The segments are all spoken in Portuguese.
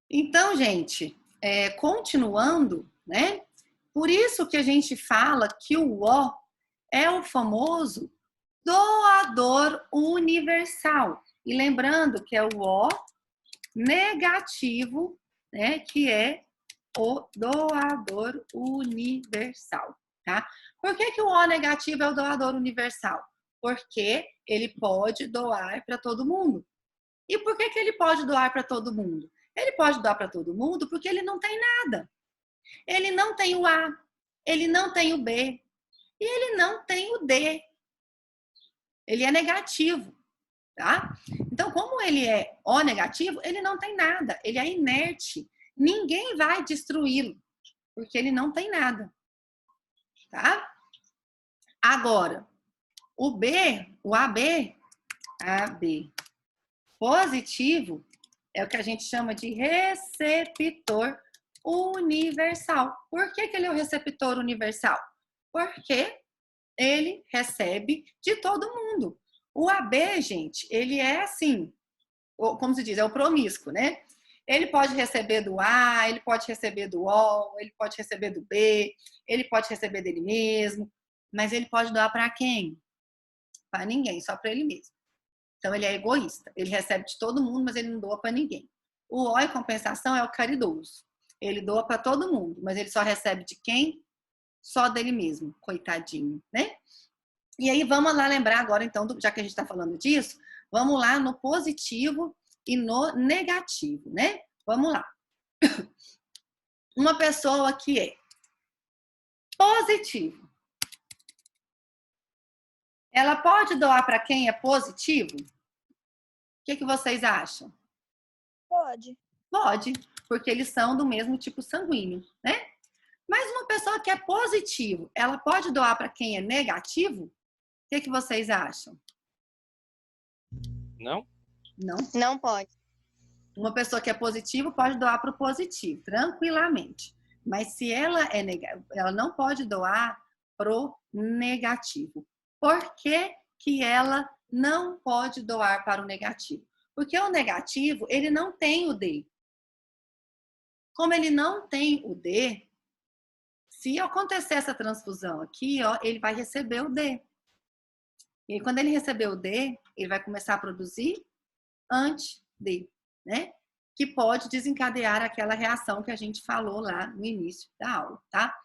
Então, gente, continuando, né? Por isso que a gente fala que o O é o famoso doador universal. E lembrando que é o O negativo, né? Que é o doador universal, tá? Por que o O negativo é o doador universal? Porque ele pode doar para todo mundo. E por que ele pode doar para todo mundo? Ele pode doar para todo mundo porque ele não tem nada. Ele não tem o A, ele não tem o B e ele não tem o D. Ele é negativo, tá? Então, como ele é O negativo, ele não tem nada, ele é inerte. Ninguém vai destruí-lo, porque ele não tem nada, tá? Agora, o B, o AB positivo, é o que a gente chama de receptor universal. Por que ele é o receptor universal? Porque ele recebe de todo mundo. O AB, gente, ele é assim, como se diz, é o promíscuo, né? Ele pode receber do A, ele pode receber do O, ele pode receber do B, ele pode receber dele mesmo, mas ele pode doar para quem? Para ninguém, só para ele mesmo. Então ele é egoísta, ele recebe de todo mundo, mas ele não doa para ninguém. O O, em compensação, é o caridoso. Ele doa para todo mundo, mas ele só recebe de quem? Só dele mesmo, coitadinho, né? E aí vamos lá lembrar agora, então, já que a gente está falando disso, vamos lá no positivo e no negativo, né? Vamos lá. Uma pessoa que é positivo, ela pode doar para quem é positivo? O que vocês acham? Pode. Pode, porque eles são do mesmo tipo sanguíneo, né? Mas uma pessoa que é positivo, ela pode doar para quem é negativo? O que vocês acham? Não? Não. Não pode. Uma pessoa que é positivo pode doar para o positivo, tranquilamente. Mas se ela é negativa, ela não pode doar pro negativo. Por que ela não pode doar para o negativo? Porque o negativo, ele não tem o D. Como ele não tem o D, se acontecer essa transfusão aqui, ó, ele vai receber o D. E quando ele receber o D, ele vai começar a produzir anti-D, né? Que pode desencadear aquela reação que a gente falou lá no início da aula, tá?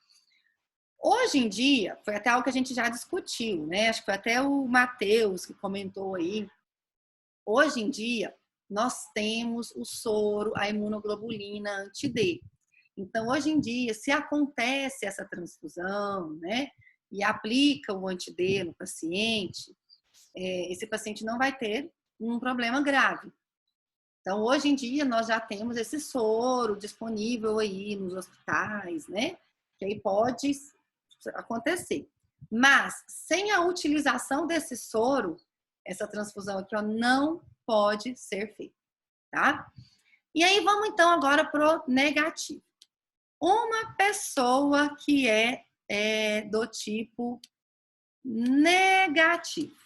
Hoje em dia, foi até algo que a gente já discutiu, né? Acho que foi até o Matheus que comentou aí. Hoje em dia, nós temos o soro, a imunoglobulina anti-D. Então, hoje em dia, se acontece essa transfusão, né? E aplica o anti-D no paciente, esse paciente não vai ter um problema grave. Então, hoje em dia, nós já temos esse soro disponível aí nos hospitais, né? Que aí pode acontecer. Mas, sem a utilização desse soro, essa transfusão aqui, ó, não pode ser feita, tá? E aí, vamos então agora pro negativo. Uma pessoa que é do tipo negativo,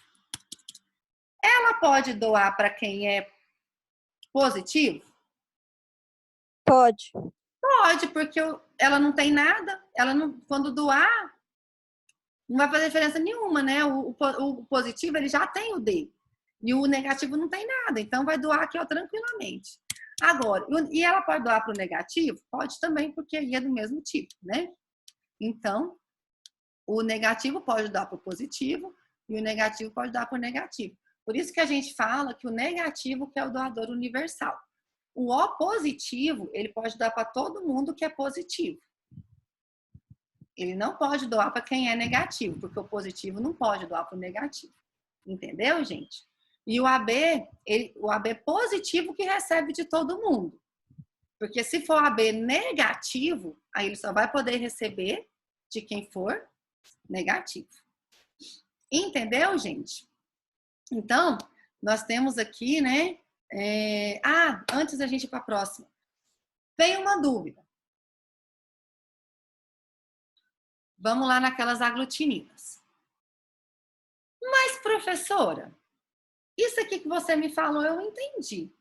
ela pode doar para quem é positivo? Pode. Pode, porque ela não tem nada, ela não, quando doar, não vai fazer diferença nenhuma, né? O positivo, ele já tem o D. E o negativo não tem nada, então vai doar aqui, ó, tranquilamente. Agora, e ela pode doar para o negativo? Pode também, porque aí é do mesmo tipo, né? Então, o negativo pode doar para o positivo e o negativo pode doar para o negativo. Por isso que a gente fala que o negativo que é o doador universal. O O positivo, ele pode doar para todo mundo que é positivo. Ele não pode doar para quem é negativo, porque o positivo não pode doar para o negativo. Entendeu, gente? E o AB, o AB positivo que recebe de todo mundo. Porque se for AB negativo, aí ele só vai poder receber de quem for negativo. Entendeu, gente? Então, nós temos aqui, né? Antes da gente ir para a próxima. Vem uma dúvida. Vamos lá naquelas aglutininas. Mas, professora, isso aqui que você me falou eu entendi.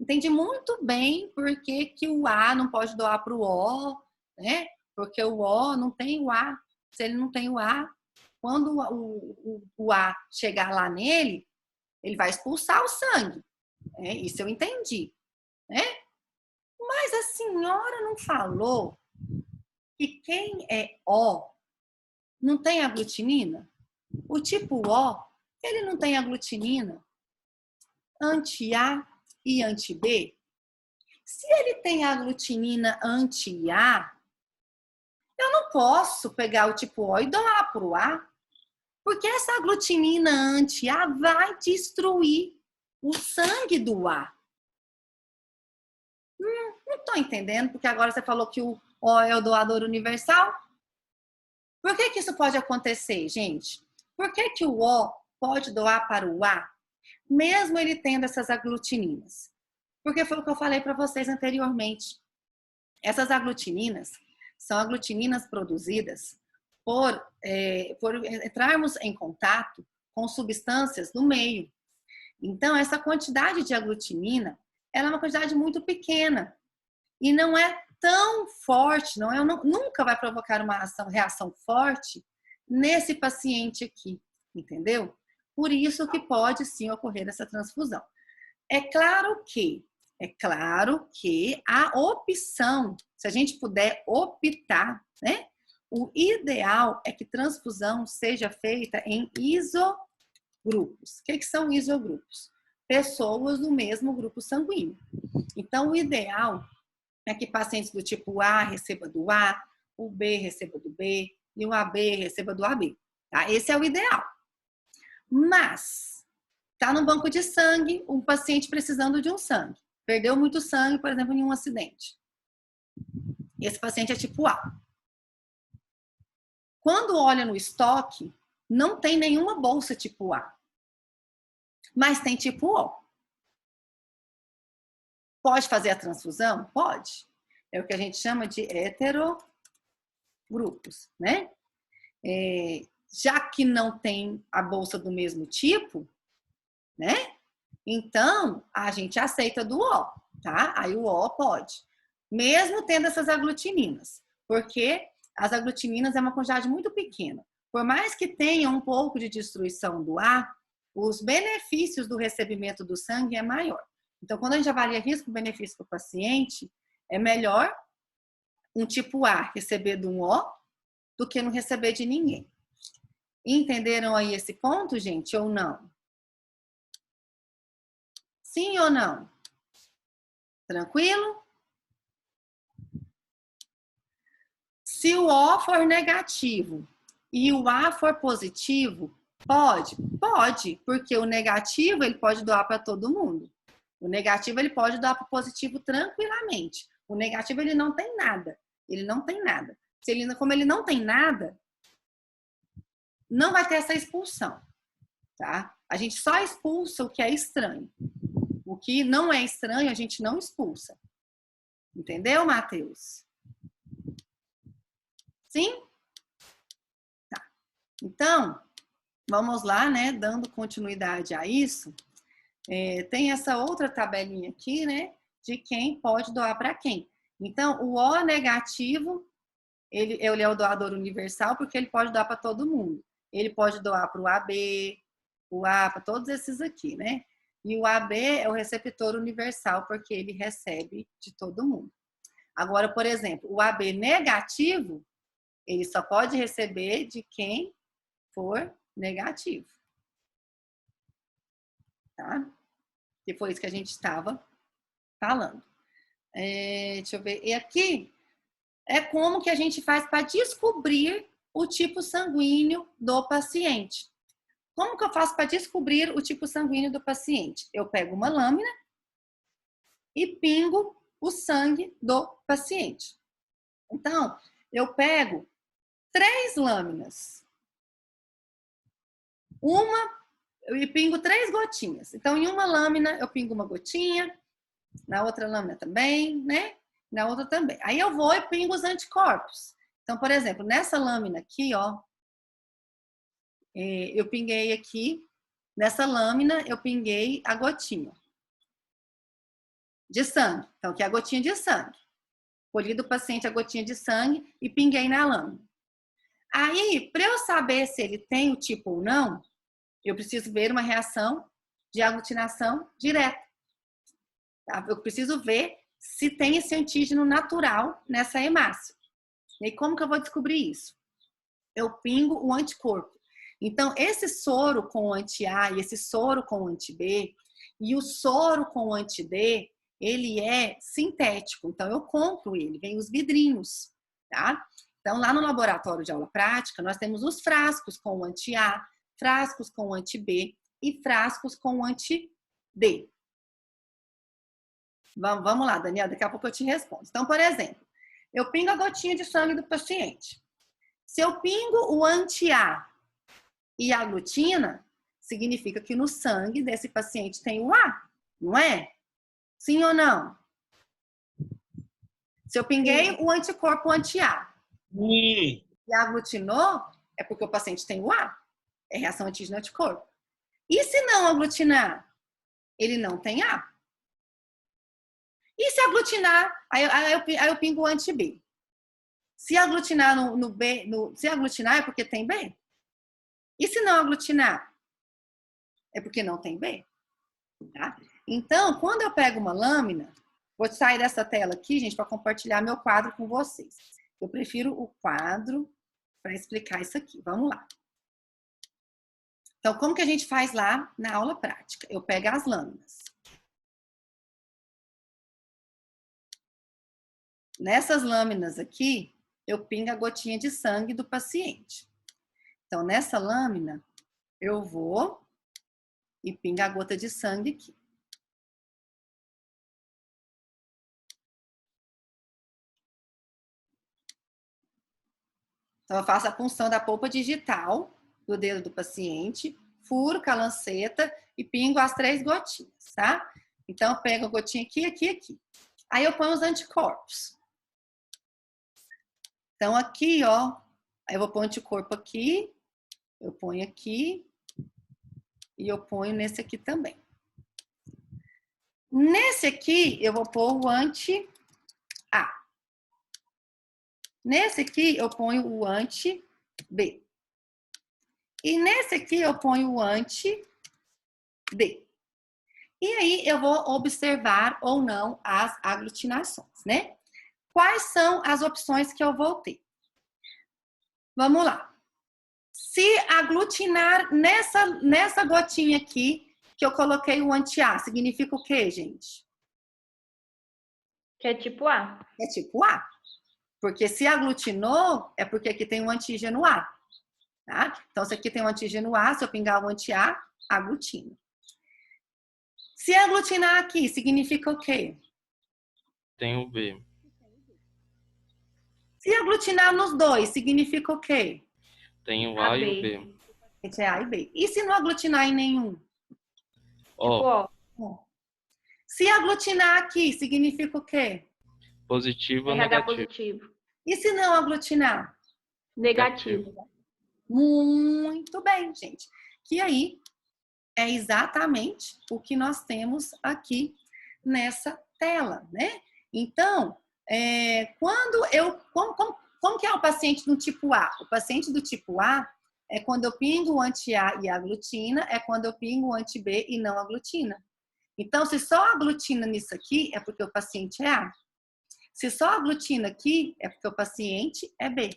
Entendi muito bem por que que o A não pode doar para o O, né? Porque o O não tem o A. Se ele não tem o A, quando o A chegar lá nele, ele vai expulsar o sangue. Né? Isso eu entendi. Né? Mas a senhora não falou que quem é O não tem aglutinina? O tipo O, ele não tem aglutinina anti-A e anti-B? Se ele tem aglutinina anti-A, eu não posso pegar o tipo O e doar para o A, porque essa aglutinina anti-A vai destruir o sangue do A. Não estou entendendo, porque agora você falou que o O é o doador universal. Por que que isso pode acontecer, gente? Por que que o O pode doar para o A, mesmo ele tendo essas aglutininas? Porque foi o que eu falei para vocês anteriormente. Essas aglutininas são aglutininas produzidas por entrarmos em contato com substâncias no meio. Então, essa quantidade de aglutinina, ela é uma quantidade muito pequena e não é tão forte, nunca vai provocar uma reação forte nesse paciente aqui, entendeu? Por isso que pode sim ocorrer essa transfusão. É claro que a opção, se a gente puder optar, né? O ideal é que transfusão seja feita em isogrupos. O que são isogrupos? Pessoas do mesmo grupo sanguíneo. Então, o ideal é que pacientes do tipo A receba do A, o B receba do B e o AB receba do AB. Tá? Esse é o ideal. Mas, está no banco de sangue, um paciente precisando de um sangue. Perdeu muito sangue, por exemplo, em um acidente. Esse paciente é tipo A. Quando olha no estoque, não tem nenhuma bolsa tipo A. Mas tem tipo O. Pode fazer a transfusão? Pode. É o que a gente chama de heterogrupos, né? Já que não tem a bolsa do mesmo tipo, né? Então, a gente aceita do O, tá? Aí o O pode. Mesmo tendo essas aglutininas. Porque as aglutininas é uma quantidade muito pequena. Por mais que tenha um pouco de destruição do A, os benefícios do recebimento do sangue é maior. Então, quando a gente avalia risco-benefício para o paciente, é melhor um tipo A receber de um O do que não receber de ninguém. Entenderam aí esse ponto, gente, ou não? Sim ou não? Tranquilo? Se o O for negativo e o A for positivo, pode? Pode, porque o negativo ele pode doar para todo mundo. O negativo ele pode doar para o positivo tranquilamente. O negativo ele não tem nada. Ele não tem nada. Como ele não tem nada, não vai ter essa expulsão, tá? A gente só expulsa o que é estranho. O que não é estranho, a gente não expulsa. Entendeu, Matheus? Sim? Tá. Então, vamos lá, né? Dando continuidade a isso. Tem essa outra tabelinha aqui, né? De quem pode doar para quem. Então, o O negativo, ele é o doador universal porque ele pode doar para todo mundo. Ele pode doar para o AB, o A, para todos esses aqui, né? E o AB é o receptor universal porque ele recebe de todo mundo. Agora, por exemplo, o AB negativo, ele só pode receber de quem for negativo. Tá? Que foi isso que a gente estava falando. Deixa eu ver. E aqui é como que a gente faz para descobrir o tipo sanguíneo do paciente. Como que eu faço para descobrir o tipo sanguíneo do paciente? Eu pego uma lâmina e pingo o sangue do paciente. Então, eu pego 3 lâminas. Eu pingo 3 gotinhas. Então, em uma lâmina, eu pingo uma gotinha, na outra lâmina também, né? Na outra também. Aí eu vou e pingo os anticorpos. Então, por exemplo, nessa lâmina aqui, ó, eu pinguei aqui, nessa lâmina eu pinguei a gotinha. de sangue. Então, aqui é a gotinha de sangue. Colhi do paciente a gotinha de sangue e pinguei na lâmina. Aí, para eu saber se ele tem o tipo ou não, eu preciso ver uma reação de aglutinação direta. Tá? Eu preciso ver se tem esse antígeno natural nessa hemácia. E aí, como que eu vou descobrir isso? Eu pingo o anticorpo. Então, esse soro com anti-A e esse soro com anti-B e o soro com anti-D, ele é sintético. Então, eu compro ele, vem os vidrinhos, tá? Então, lá no laboratório de aula prática, nós temos os frascos com anti-A, frascos com anti-B e frascos com anti-D. Vamos lá, Daniela, daqui a pouco eu te respondo. Então, por exemplo, eu pingo a gotinha de sangue do paciente. Se eu pingo o anti-A e a aglutina, significa que no sangue desse paciente tem o A, não é? Sim ou não? Se eu pinguei o anticorpo anti-A e aglutinou, é porque o paciente tem o A. É reação antígeno-anticorpo. E se não aglutinar? Ele não tem A. E se aglutinar, aí eu pingo o anti-B. Se aglutinar no B, se aglutinar é porque tem B. E se não aglutinar? É porque não tem B. Tá? Então, quando eu pego uma lâmina, vou sair dessa tela aqui, gente, para compartilhar meu quadro com vocês. Eu prefiro o quadro para explicar isso aqui. Vamos lá. Então, como que a gente faz lá na aula prática? Eu pego as lâminas. Nessas lâminas aqui, eu pingo a gotinha de sangue do paciente. Então, nessa lâmina, eu vou e pingo a gota de sangue aqui. Então, eu faço a punção da polpa digital do dedo do paciente, furo com a lanceta e pingo as 3 gotinhas, tá? Então, eu pego a gotinha aqui, aqui, aqui. Aí, eu ponho os anticorpos. Então, aqui, ó, eu vou pôr o anticorpo aqui, eu ponho aqui e eu ponho nesse aqui também. Nesse aqui, eu vou pôr o anti-A. Nesse aqui, eu ponho o anti-B. E nesse aqui, eu ponho o anti-D. E aí, eu vou observar ou não as aglutinações, né? Quais são as opções que eu vou ter? Vamos lá. Se aglutinar nessa gotinha aqui, que eu coloquei o anti-A, significa o quê, gente? Que é tipo A. É tipo A. Porque se aglutinou, é porque aqui tem um antígeno A. Tá? Então, se aqui tem um antígeno A, se eu pingar o anti-A, aglutina. Se aglutinar aqui, significa o quê? Tem o B. Se aglutinar nos dois, significa o quê? Tem o A e o B. É A e B. E se não aglutinar em nenhum? Ó, Tipo O. Se aglutinar aqui, significa o quê? positivo ou RH negativo? positivo. E se não aglutinar? Negativo. Muito bem, gente. Que aí é exatamente o que nós temos aqui nessa tela, né? Então, como que é o paciente do tipo A? O paciente do tipo A é quando eu pingo o anti-A e aglutina, é quando eu pingo o anti-B e não aglutina. Então, se só aglutina nisso aqui, é porque o paciente é A. Se só aglutina aqui, é porque o paciente é B.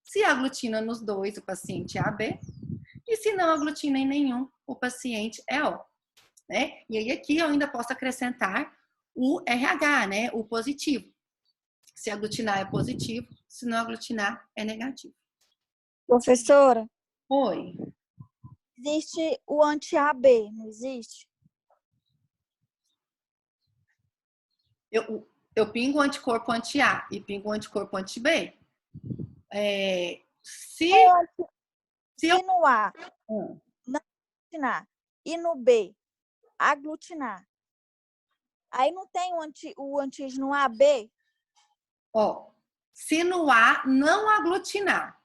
Se aglutina nos dois, o paciente é AB. E se não aglutina em nenhum, o paciente é O. Né? E aí aqui eu ainda posso acrescentar o RH, né? O positivo. Se aglutinar é positivo, se não aglutinar é negativo. Professora, Oi. existe o anti-AB, não existe? Eu pingo o anticorpo anti-A e pingo o anticorpo anti-B. Se eu... no A não aglutinar e no B aglutinar, aí não tem o antígeno AB? Ó, se no A não aglutinar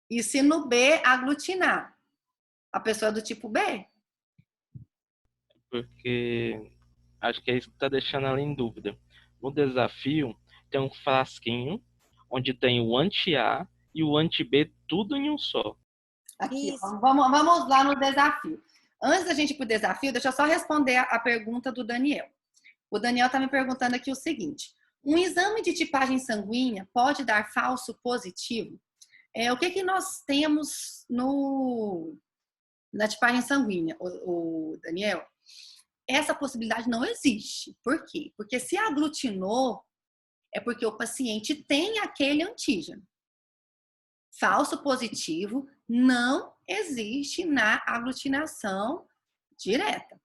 e se no B aglutinar, a pessoa é do tipo B? Porque Acho que é isso que está deixando ela em dúvida. No desafio, tem um frasquinho onde tem o anti-A e o anti-B tudo em um só. Aqui, Isso. vamos lá no desafio. Antes da gente ir para o desafio, deixa eu só responder a pergunta do Daniel. O Daniel está me perguntando aqui o seguinte: um exame de tipagem sanguínea pode dar falso positivo? O que nós temos na tipagem sanguínea, o Daniel? Essa possibilidade não existe. Por quê? Porque se aglutinou, é porque o paciente tem aquele antígeno. Falso positivo não existe na aglutinação direta,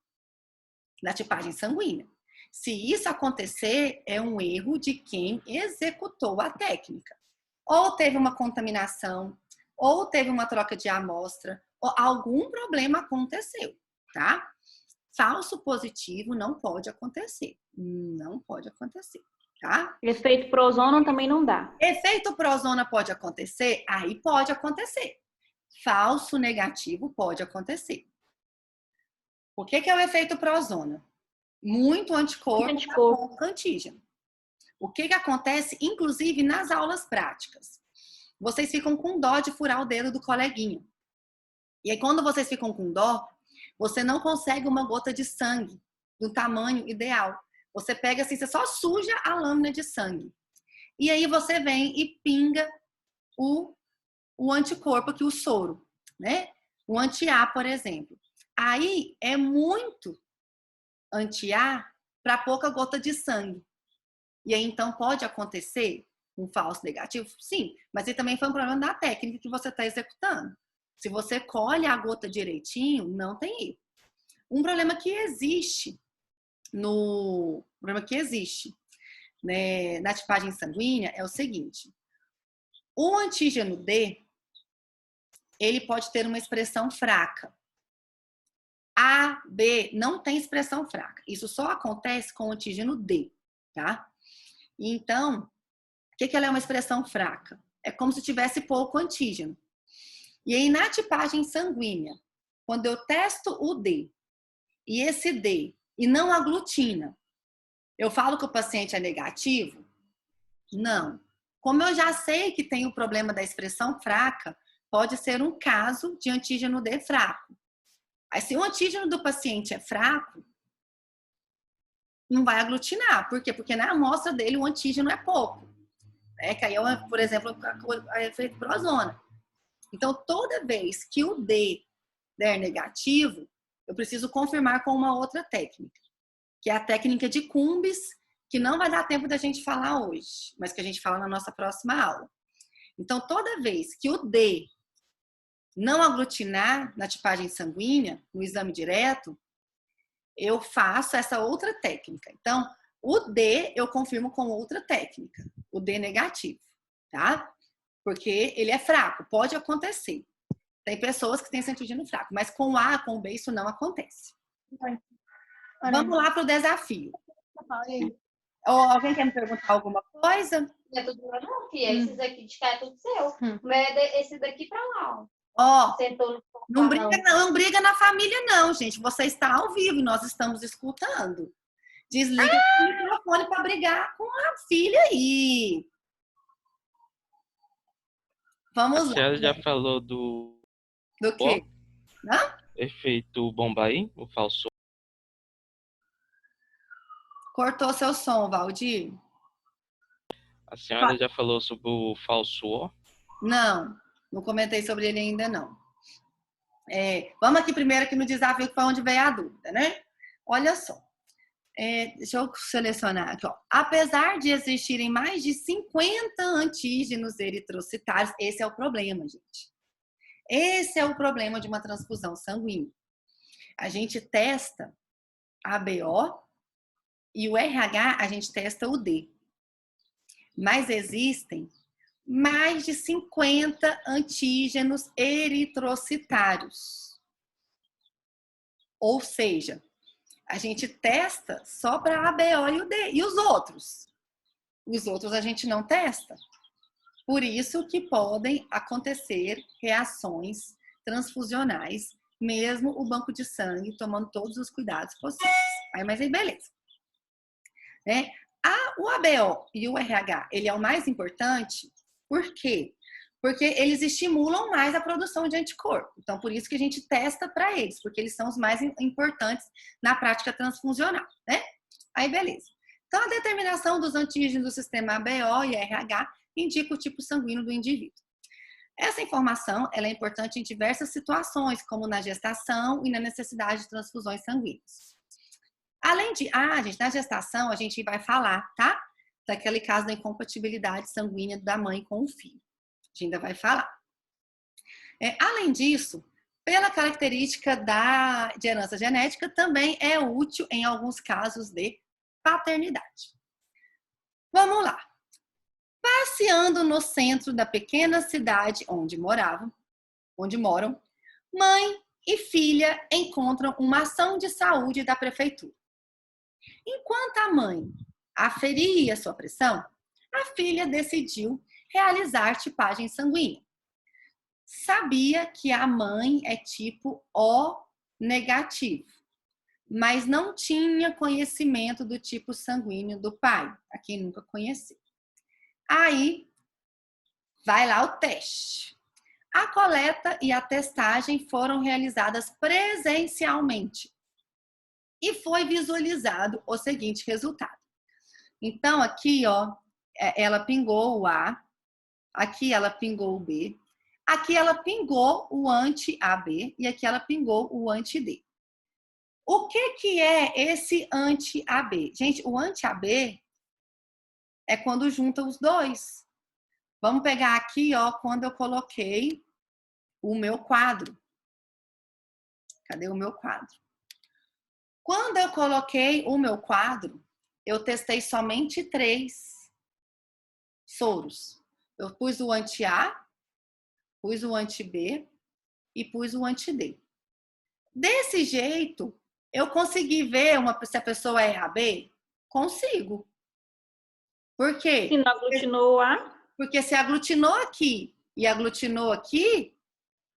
na tipagem sanguínea. Se isso acontecer, é um erro de quem executou a técnica. Ou teve uma contaminação, ou teve uma troca de amostra, ou algum problema aconteceu, tá? Falso positivo não pode acontecer. Não pode acontecer, tá? Efeito prozona também não dá. Efeito prozona pode acontecer? Aí pode acontecer. Falso negativo pode acontecer. O que é o efeito prozona? Muito anticorpo, pouco antígeno. O que acontece, inclusive, nas aulas práticas? Vocês ficam com dó de furar o dedo do coleguinha. E aí, quando vocês ficam com dó, você não consegue uma gota de sangue do tamanho ideal. Você pega assim, você só suja a lâmina de sangue. E aí você vem e pinga o anticorpo aqui, o soro, né? O anti-A, por exemplo. Aí é muito anti-A para pouca gota de sangue. E aí, então, pode acontecer um falso negativo? Sim, mas aí também foi um problema da técnica que você está executando. Se você colhe a gota direitinho, não tem erro. Um problema que existe né, na tipagem sanguínea é o seguinte: o antígeno D, ele pode ter uma expressão fraca. A, B não tem expressão fraca. Isso só acontece com o antígeno D, tá? Então, o que ela é uma expressão fraca? É como se tivesse pouco antígeno. E aí, na tipagem sanguínea, quando eu testo o D, e esse D, e não aglutina, eu falo que o paciente é negativo? Não. Como eu já sei que tem o problema da expressão fraca, pode ser um caso de antígeno D fraco. Aí, se o antígeno do paciente é fraco, não vai aglutinar. Por quê? Porque na amostra dele o antígeno é pouco. Que aí é, por exemplo, a efeito prozona. Então, toda vez que o D der negativo, eu preciso confirmar com uma outra técnica, que é a técnica de Cumbis, que não vai dar tempo da gente falar hoje, mas que a gente fala na nossa próxima aula. Então, toda vez que o D não aglutinar na tipagem sanguínea, no exame direto, eu faço essa outra técnica. Então, o D eu confirmo com outra técnica, o D negativo, tá? Porque ele é fraco, pode acontecer. Tem pessoas que têm esse antígeno fraco, mas com A, com B, isso não acontece. Vamos lá para o desafio. Alguém quer me perguntar alguma coisa? Não é tudo meu, não, filha. Esses aqui de cá é tudo seu. Mas esse daqui pra lá, ó. Sentou no sofá, não briga na família, não, gente. Você está ao vivo e nós estamos escutando. Desliga o microfone para brigar com a filha aí. Vamos lá. A senhora já falou do quê? Efeito Bombaim, o falso. Cortou seu som, Valdir. A senhora já falou sobre o falso O? Não comentei sobre ele ainda, não. Vamos aqui primeiro aqui no desafio, que foi onde veio a dúvida, né? Olha só. Deixa eu selecionar aqui, ó. Apesar de existirem mais de 50 antígenos eritrocitários, esse é o problema, gente. Esse é o problema de uma transfusão sanguínea. A gente testa a BO e o RH, a gente testa o D. Mas existem mais de 50 antígenos eritrocitários. Ou seja, a gente testa só para a BO e o D. E os outros? Os outros a gente não testa. Por isso que podem acontecer reações transfusionais, mesmo o banco de sangue tomando todos os cuidados possíveis. Mas aí, beleza. né? O ABO e o RH, ele é o mais importante, por quê? Porque eles estimulam mais a produção de anticorpo. Então, por isso que a gente testa para eles, porque eles são os mais importantes na prática transfusional, né? Aí, beleza. Então, a determinação dos antígenos do sistema ABO e RH indica o tipo sanguíneo do indivíduo. Essa informação ela é importante em diversas situações, como na gestação e na necessidade de transfusões sanguíneas. Além de, gente, na gestação a gente vai falar, tá? Daquele caso da incompatibilidade sanguínea da mãe com o filho. A gente ainda vai falar. Além disso, pela característica de herança genética, também é útil em alguns casos de paternidade. Vamos lá. Passeando no centro da pequena cidade onde moram, mãe e filha encontram uma ação de saúde da prefeitura. Enquanto a mãe aferia sua pressão, a filha decidiu realizar tipagem sanguínea. Sabia que a mãe é tipo O negativo, mas não tinha conhecimento do tipo sanguíneo do pai, a quem nunca conheceu. Aí, vai lá o teste. A coleta e a testagem foram realizadas presencialmente e foi visualizado o seguinte resultado. Então, aqui, ó, ela pingou o A, aqui ela pingou o B, aqui ela pingou o anti-AB e aqui ela pingou o anti-D. O que é esse anti-AB? Gente, o anti-AB é quando junta os dois. Vamos pegar aqui, ó, quando eu coloquei o meu quadro. Cadê o meu quadro? Quando eu coloquei o meu quadro, eu testei somente 3 soros. Eu pus o anti-A, pus o anti-B e pus o anti-D. Desse jeito, eu consegui ver se a pessoa é AB? Consigo. Por quê? Se não aglutinou A. Porque se aglutinou aqui e aglutinou aqui,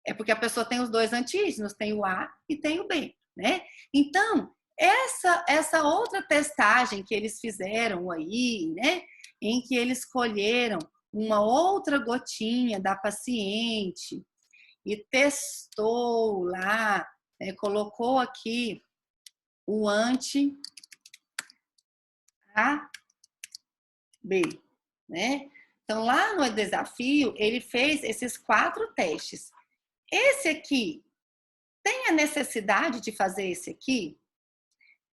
é porque a pessoa tem os 2 antígenos, tem o A e tem o B, né? Então, essa outra testagem que eles fizeram aí, né? Em que eles escolheram uma outra gotinha da paciente e testou lá, né, colocou aqui o anti-AB, né? Então, lá no desafio, ele fez esses 4 testes. Esse aqui, tem a necessidade de fazer esse aqui?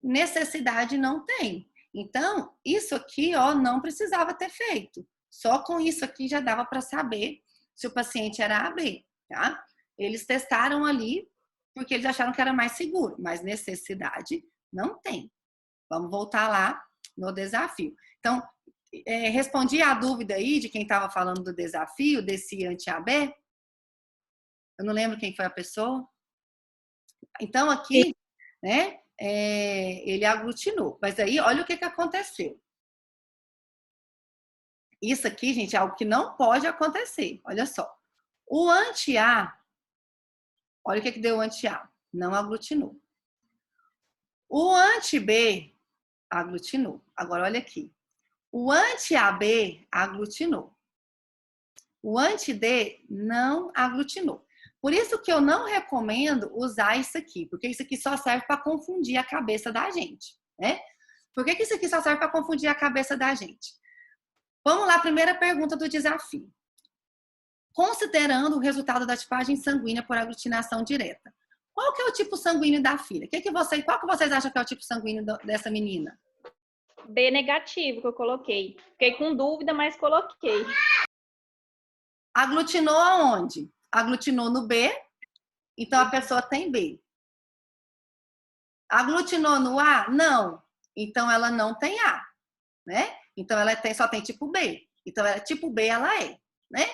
Necessidade não tem. Então, isso aqui, ó, não precisava ter feito. Só com isso aqui já dava para saber se o paciente era AB, tá? Eles testaram ali porque eles acharam que era mais seguro, mas necessidade não tem. Vamos voltar lá no desafio. Então, respondi a dúvida aí de quem estava falando do desafio, desse anti-AB. Eu não lembro quem foi a pessoa. Então, aqui, né, ele aglutinou. Mas aí, olha o que aconteceu. Isso aqui, gente, é algo que não pode acontecer. Olha só. O anti-A, olha o que deu o anti-A. Não aglutinou. O anti-B aglutinou. Agora, olha aqui. O anti-AB aglutinou. O anti-D não aglutinou. Por isso que eu não recomendo usar isso aqui, porque isso aqui só serve para confundir a cabeça da gente, né? Por que isso aqui só serve para confundir a cabeça da gente? Vamos lá, primeira pergunta do desafio. Considerando o resultado da tipagem sanguínea por aglutinação direta, qual que é o tipo sanguíneo da filha? Qual que vocês acham que é o tipo sanguíneo dessa menina? B negativo que eu coloquei. Fiquei com dúvida, mas coloquei. Aglutinou aonde? Aglutinou no B, então a pessoa tem B. Aglutinou no A? Não. Então ela não tem A, né? Então ela só tem tipo B. Então tipo B ela é, né?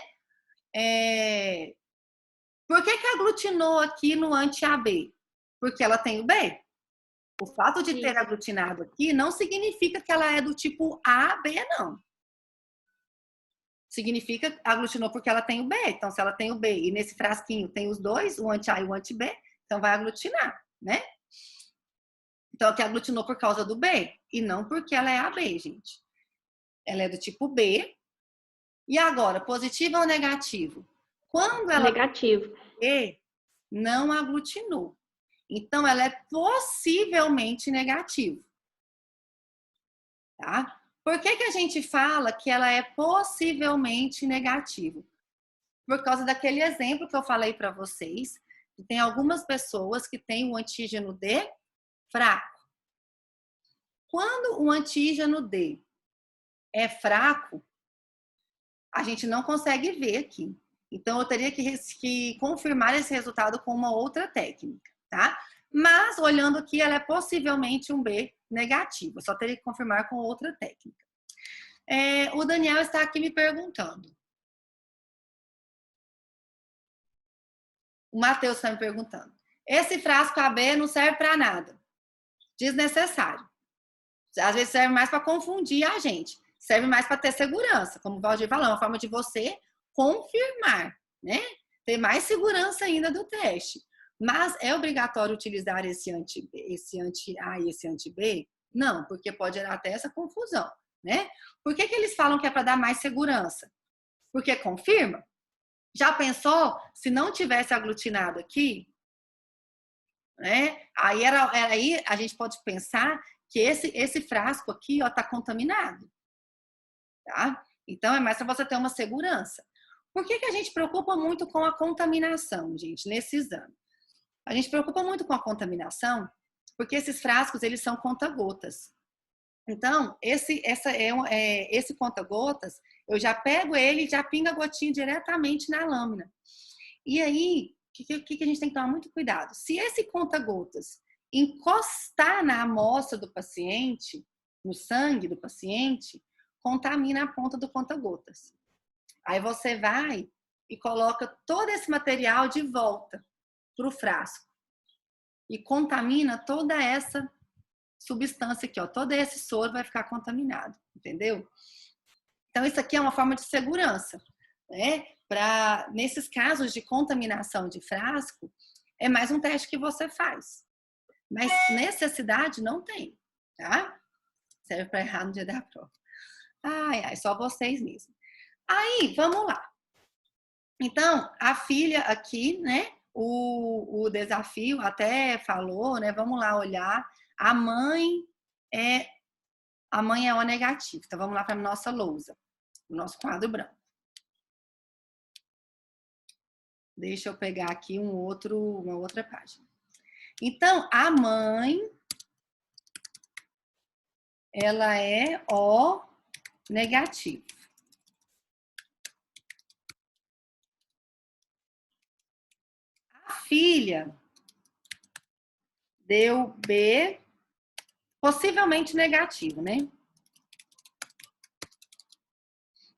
Por que aglutinou aqui no anti-AB? Porque ela tem o B. O fato de ter aglutinado aqui não significa que ela é do tipo A, B, não. Significa que aglutinou porque ela tem o B. Então, se ela tem o B e nesse frasquinho tem os 2, o anti-A e o anti-B, então vai aglutinar, né? Então, aqui aglutinou por causa do B, e não porque ela é AB, gente. Ela é do tipo B. E agora, positivo ou negativo? Quando ela Negativo. B, não aglutinou. Então, ela é possivelmente negativa. Tá? Por que a gente fala que ela é possivelmente negativa? Por causa daquele exemplo que eu falei para vocês, que tem algumas pessoas que têm o antígeno D fraco. Quando o antígeno D é fraco, a gente não consegue ver aqui. Então, eu teria que confirmar esse resultado com uma outra técnica, tá? Mas, olhando aqui, ela é possivelmente um B negativo. Eu só teria que confirmar com outra técnica. O Daniel está aqui me perguntando. O Matheus está me perguntando. Esse frasco AB não serve para nada. Desnecessário. Às vezes serve mais para confundir a gente. Serve mais para ter segurança. Como o Valdir falou, é uma forma de você confirmar, né? Ter mais segurança ainda do teste. Mas é obrigatório utilizar esse anti-A e esse anti-B? Não, porque pode gerar até essa confusão, né? Por que eles falam que é para dar mais segurança? Porque confirma. Já pensou se não tivesse aglutinado aqui? Né? Aí a gente pode pensar que esse frasco aqui está contaminado. Tá? Então, é mais para você ter uma segurança. Por que a gente preocupa muito com a contaminação, gente, nesse exame? A gente preocupa muito com a contaminação porque esses frascos, eles são conta-gotas. Então, esse conta-gotas, eu já pego ele e já pinga a gotinha diretamente na lâmina. E aí, o que a gente tem que tomar muito cuidado? Se esse conta-gotas encostar na amostra do paciente, no sangue do paciente, contamina a ponta do conta-gotas. Aí você vai e coloca todo esse material de volta para o frasco. E contamina toda essa substância aqui, ó. Todo esse soro vai ficar contaminado, entendeu? Então, isso aqui é uma forma de segurança, né? Nesses casos de contaminação de frasco, é mais um teste que você faz. Mas necessidade não tem, tá? Serve para errar no dia da prova. Ai, só vocês mesmos. Aí, vamos lá. Então, a filha aqui, né? O desafio até falou, né? Vamos lá olhar. A mãe é O negativo. Então, vamos lá para a nossa lousa, o nosso quadro branco. Deixa eu pegar aqui uma outra página. Então, a mãe, ela é O negativo. A filha deu B, possivelmente negativo, né?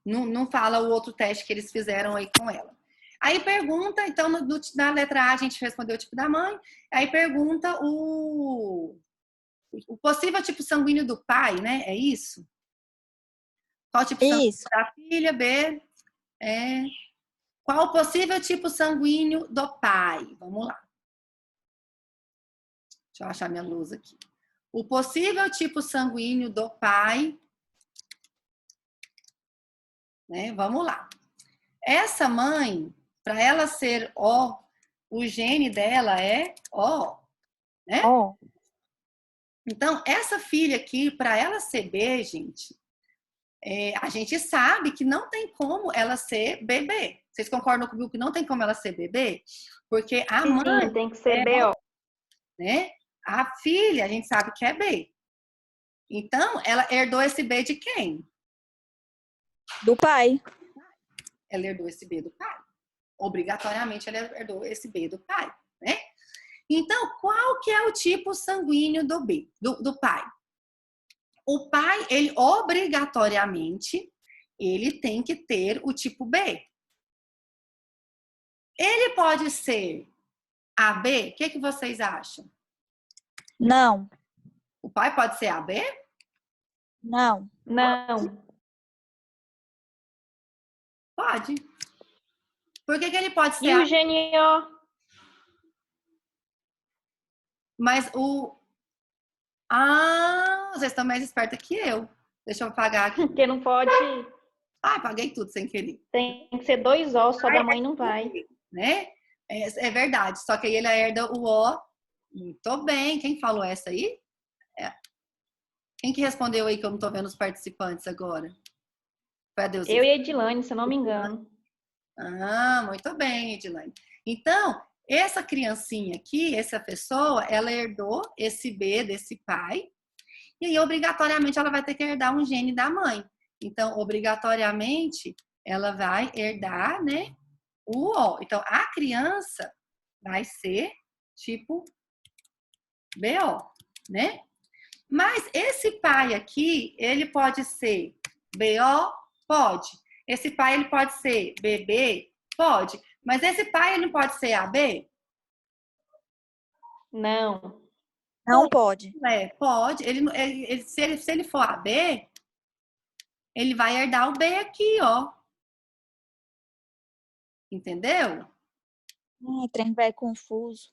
Não fala o outro teste que eles fizeram aí com ela. Aí pergunta, então, na letra A a gente respondeu o tipo da mãe, aí pergunta o possível tipo sanguíneo do pai, né? É isso? Qual tipo sanguíneo da filha? B. Qual o possível tipo sanguíneo do pai? Vamos lá. Deixa eu achar minha luz aqui. O possível tipo sanguíneo do pai, né? Vamos lá. Essa mãe, para ela ser o gene dela é O, né? Então, essa filha aqui, para ela ser B, gente, a gente sabe que não tem como ela ser bebê. Vocês concordam comigo que não tem como ela ser bebê? Porque a mãe... Sim, tem que ser BO. Né? A filha, a gente sabe que é B. Então, ela herdou esse B de quem? Do pai. Ela herdou esse B do pai. Obrigatoriamente, ela herdou esse B do pai, né? Então, qual que é o tipo sanguíneo do B, do pai? O pai, ele obrigatoriamente, ele tem que ter o tipo B. Ele pode ser AB? O que vocês acham? Não. O pai pode ser AB? Não. Não. Pode. Por que ele pode ser E o gene O? Mas o Ah, vocês estão mais espertos que eu. Deixa eu apagar aqui. Porque não pode. Ah, apaguei tudo sem querer. Tem que ser 2 O, só da mãe não vai. Né? É verdade. Só que aí ele herda o O. Muito bem. Quem falou essa aí? Quem que respondeu aí que eu não tô vendo os participantes agora? Foi a Deus. Eu e a Edilane, se eu não me engano. Ah, muito bem, Edilane. Então, essa criancinha aqui, essa pessoa, ela herdou esse B desse pai, e aí, obrigatoriamente, ela vai ter que herdar um gene da mãe. Então, obrigatoriamente, ela vai herdar, né, o O. Então, a criança vai ser tipo BO, né? Mas esse pai aqui, ele pode ser BO? Pode. Esse pai, ele pode ser BB? Pode. Mas esse pai, ele não pode ser AB? Não. Não pode. Pode. Se ele for AB, ele vai herdar o B aqui, ó. Entendeu? O trem vai confuso.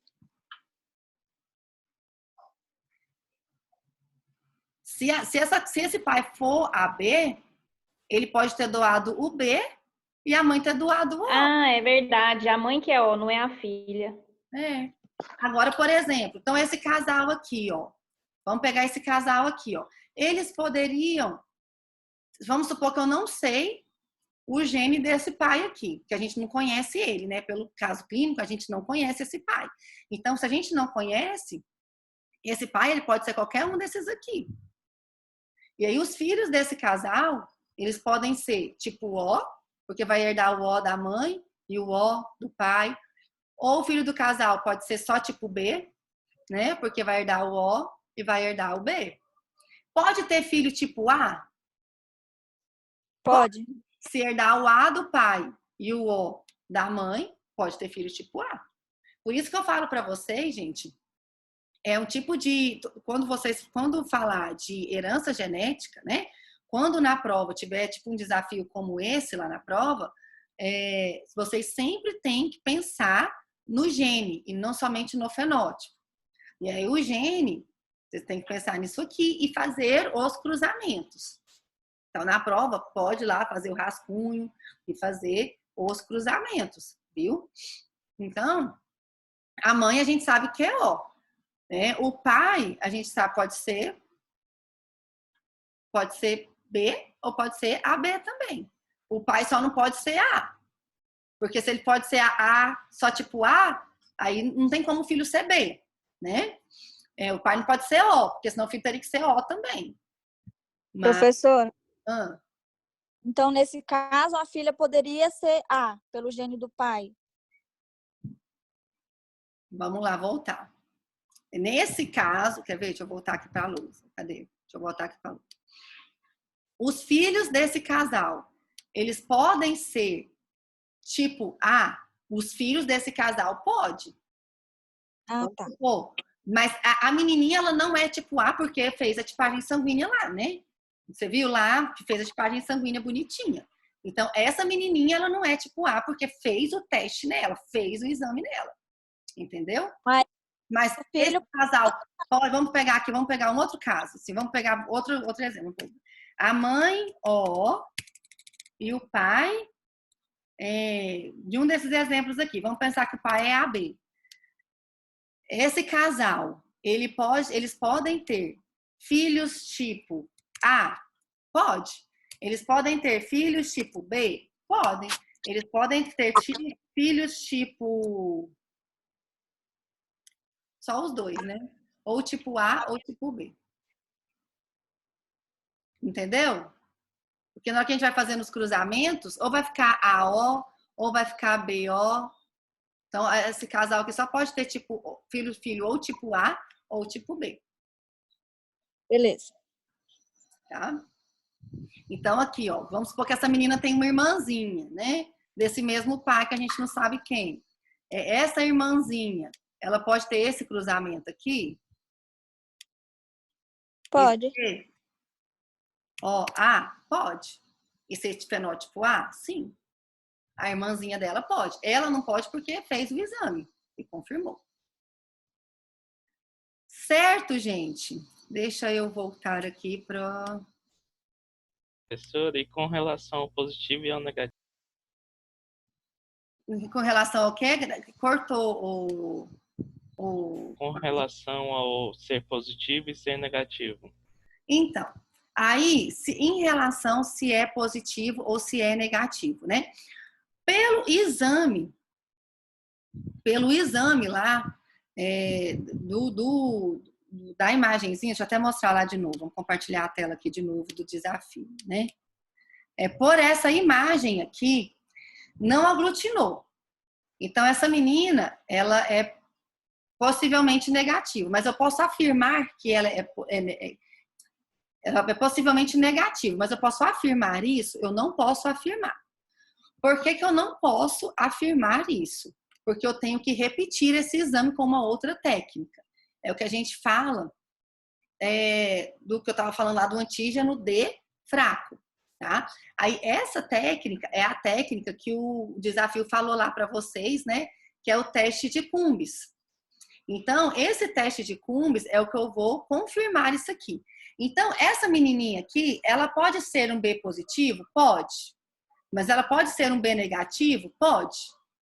Se esse pai for AB, ele pode ter doado o B e a mãe ter doado o O. Ah, é verdade. A mãe que é O, não é a filha. É. Agora, por exemplo, então esse casal aqui, ó. Vamos pegar esse casal aqui, ó. Eles poderiam, vamos supor que eu não sei o gene desse pai aqui, que a gente não conhece ele, né? Pelo caso clínico, a gente não conhece esse pai. Então, se a gente não conhece, esse pai, ele pode ser qualquer um desses aqui. E aí, os filhos desse casal, eles podem ser tipo O, porque vai herdar o O da mãe e o O do pai. Ou o filho do casal pode ser só tipo B, né? Porque vai herdar o O e vai herdar o B. Pode ter filho tipo A? Pode. Se herdar o A do pai e o O da mãe, pode ter filho tipo A. Por isso que eu falo para vocês, gente, é um tipo de... Quando falar de herança genética, né? Quando na prova tiver tipo um desafio como esse lá na prova, vocês sempre têm que pensar no gene e não somente no fenótipo. E aí o gene, vocês têm que pensar nisso aqui e fazer os cruzamentos. Então, na prova, pode ir lá fazer o rascunho e fazer os cruzamentos, viu? Então, a mãe a gente sabe que é O. Né? O pai, a gente sabe, pode ser B ou pode ser AB também. O pai só não pode ser A. Porque se ele pode ser A, só tipo A, aí não tem como o filho ser B, né? O pai não pode ser O, porque senão o filho teria que ser O também. Mas... Professora, então, nesse caso, a filha poderia ser A, pelo gene do pai. Vamos lá, voltar. Nesse caso, quer ver? Deixa eu voltar aqui para a luz. Cadê? Deixa eu voltar aqui para a luz. Os filhos desse casal, eles podem ser tipo A? Os filhos desse casal pode. Ah, tá. Mas a menininha, ela não é tipo A porque fez a tipagem sanguínea lá, né? Você viu lá que fez a tipagem sanguínea bonitinha. Então, essa menininha, ela não é tipo A porque fez o teste nela, fez o exame nela. Entendeu? Mas esse casal, vamos pegar um outro caso. Assim, vamos pegar outro exemplo. A mãe, O, e o pai, de um desses exemplos aqui. Vamos pensar que o pai é AB. Esse casal, eles podem ter filhos tipo A? Pode. Eles podem ter filhos tipo B? Podem. Eles podem ter filhos tipo... Só os dois, né? Ou tipo A ou tipo B. Entendeu? Porque na hora que a gente vai fazendo os cruzamentos, ou vai ficar AO, ou vai ficar BO. Então, esse casal aqui só pode ter tipo filho ou tipo A ou tipo B. Beleza. Tá? Então, aqui, ó, vamos supor que essa menina tem uma irmãzinha, né? Desse mesmo pai que a gente não sabe quem. Essa irmãzinha, ela pode ter esse cruzamento aqui? Pode. Ó, A? Pode. E ser fenótipo A? Sim. A irmãzinha dela pode. Ela não pode porque fez o exame e confirmou. Certo, gente? Deixa eu voltar aqui para... Professora, e com relação ao positivo e ao negativo? Com relação ao quê? Cortou o... Com relação ao ser positivo e ser negativo. Então, aí, em relação se é positivo ou se é negativo, né? Pelo exame lá, da imagenzinha, deixa eu até mostrar lá de novo, vamos compartilhar a tela aqui de novo do desafio, né? Por essa imagem aqui, não aglutinou. Então, essa menina, ela é possivelmente negativa, mas eu posso afirmar que ela é possivelmente negativa, mas eu posso afirmar isso? Eu não posso afirmar. Por que eu não posso afirmar isso? Porque eu tenho que repetir esse exame com uma outra técnica. É o que a gente fala do que eu estava falando lá do antígeno D fraco, tá? Aí essa técnica é a técnica que o desafio falou lá para vocês, né? Que é o teste de Cumbis. Então, esse teste de Cumbis é o que eu vou confirmar isso aqui. Então, essa menininha aqui, ela pode ser um B positivo? Pode. Mas ela pode ser um B negativo? Pode.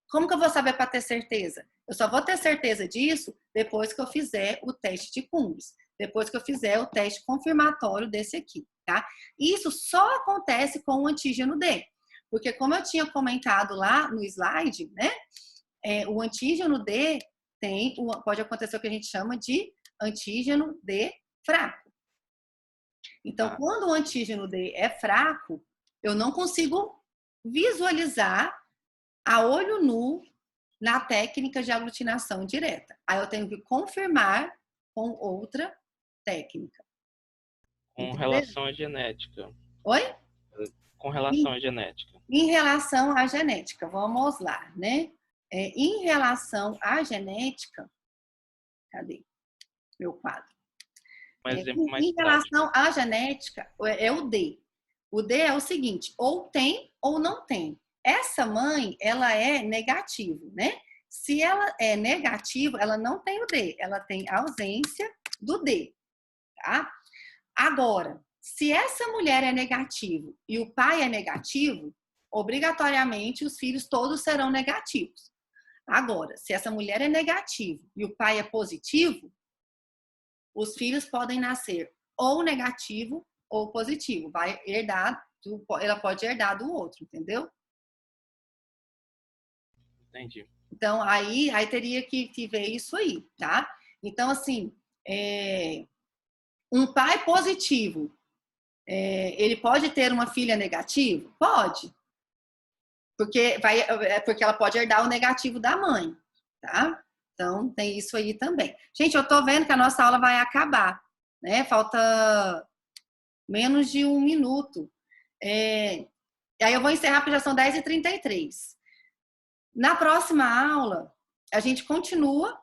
Como que eu vou saber para ter certeza? Eu só vou ter certeza disso depois que eu fizer o teste de Cumbis. Depois que eu fizer o teste confirmatório desse aqui, tá? Isso só acontece com o antígeno D. Porque como eu tinha comentado lá no slide, né? O antígeno D pode acontecer o que a gente chama de antígeno D fraco. Então, quando o antígeno D é fraco, eu não consigo visualizar a olho nu na técnica de aglutinação direta. Aí eu tenho que confirmar com outra técnica. Com relação à genética. Oi? Com relação à genética. Em relação à genética, vamos lá, né? Em relação à genética, cadê meu quadro? Em relação à genética, é o D. O D é o seguinte, ou tem ou não tem. Essa mãe, ela é negativa, né? Se ela é negativa, ela não tem o D, ela tem ausência do D, tá? Agora, se essa mulher é negativa e o pai é negativo, obrigatoriamente os filhos todos serão negativos. Agora, se essa mulher é negativa e o pai é positivo, os filhos podem nascer ou negativo ou positivo. Vai herdar, ela pode herdar do outro, entendeu? Entendi. Então, aí teria que ver isso aí, tá? Então, assim, um pai positivo, ele pode ter uma filha negativa? Pode. Porque ela pode herdar o negativo da mãe, tá? Então, tem isso aí também. Gente, eu tô vendo que a nossa aula vai acabar, né? Falta menos de 1 minuto. Aí eu vou encerrar porque já são 10h33. Na próxima aula, a gente continua.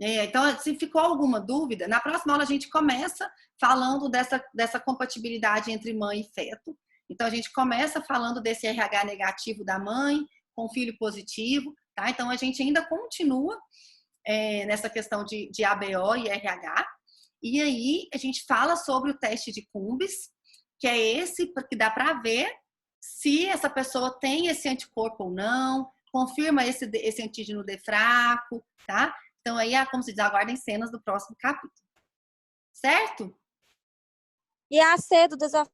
Então, se ficou alguma dúvida, na próxima aula a gente começa falando dessa compatibilidade entre mãe e feto. Então, a gente começa falando desse RH negativo da mãe com filho positivo, tá? Então, a gente ainda continua nessa questão de ABO e RH. E aí, a gente fala sobre o teste de Cumbis, que é esse que dá para ver se essa pessoa tem esse anticorpo ou não, confirma esse antígeno D fraco, tá? Então, aí, como se diz, aguardem cenas do próximo capítulo. Certo? E a C do desafio